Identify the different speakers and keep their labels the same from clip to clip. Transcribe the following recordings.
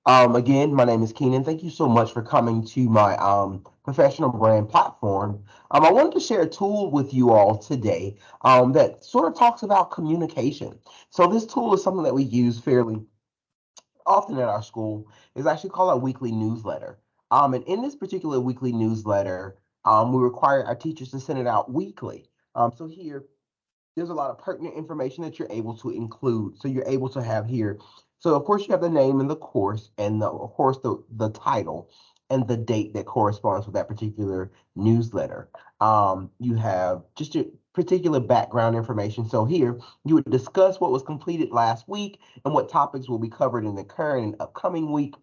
Speaker 1: Again, my name is Keenan. Thank you so much for coming to my professional brand platform. I wanted to share a tool with you all today that sort of talks about communication. So this tool is something that we use fairly often at our school. It's actually called our weekly newsletter. And in this particular weekly newsletter, we require our teachers to send it out weekly. So here, there's a lot of pertinent information that you're able to include. So you're able to have here. So of course you have the name and the course, and of course the title and the date that corresponds with that particular newsletter. You have just your particular background information. So here you would discuss what was completed last week and what topics will be covered in the current and upcoming week.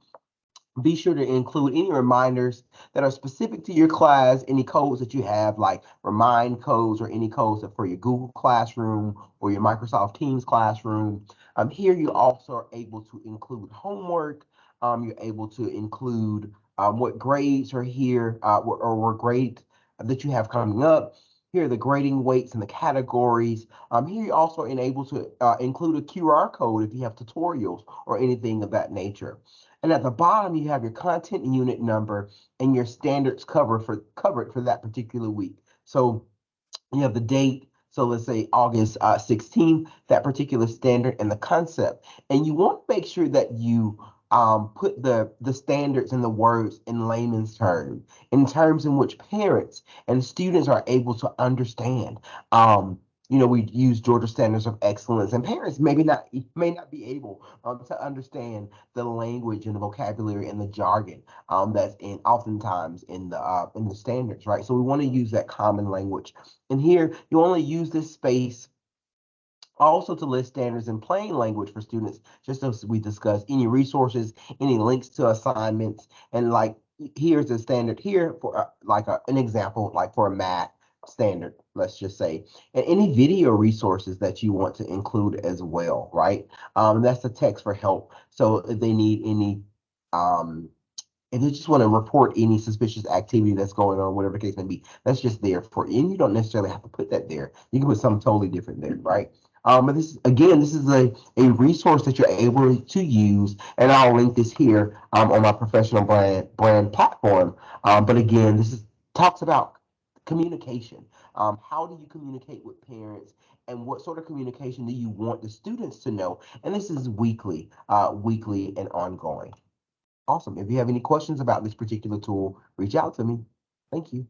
Speaker 1: Be sure to include any reminders that are specific to your class, any codes that you have, like remind codes or any codes for your Google Classroom or your Microsoft Teams classroom. Here you also are able to include homework. You're able to include what grades are here or what grade that you have coming up. Here are the grading weights and the categories. Here you also are able to include a QR code if you have tutorials or anything of that nature. And at the bottom, you have your content unit number and your standards covered for that particular week. So you have the date. So let's say August 16th, that particular standard and the concept. And you want to make sure that you put the standards and the words in layman's terms, in terms in which parents and students are able to understand. We use Georgia Standards of Excellence, and parents may not be able to understand the language and the vocabulary and the jargon that's in oftentimes in the standards, right? So we want to use that common language. And here you only use this space also to list standards in plain language for students, just as we discussed, any resources, any links to assignments, and like here's a standard here for an example, like for a math standard, let's just say, and any video resources that you want to include as well, right? That's the text for help. So if they need any um, if you just want to report any suspicious activity that's going on, whatever the case may be, that's just there for you. And you don't necessarily have to put that there. You can put something totally different there, right? But this is a resource that you're able to use, and I'll link this here on my professional brand platform. But again, this is talks about communication. How do you communicate with parents, and what sort of communication do you want the students to know? And this is weekly and ongoing. Awesome. If you have any questions about this particular tool, reach out to me. Thank you.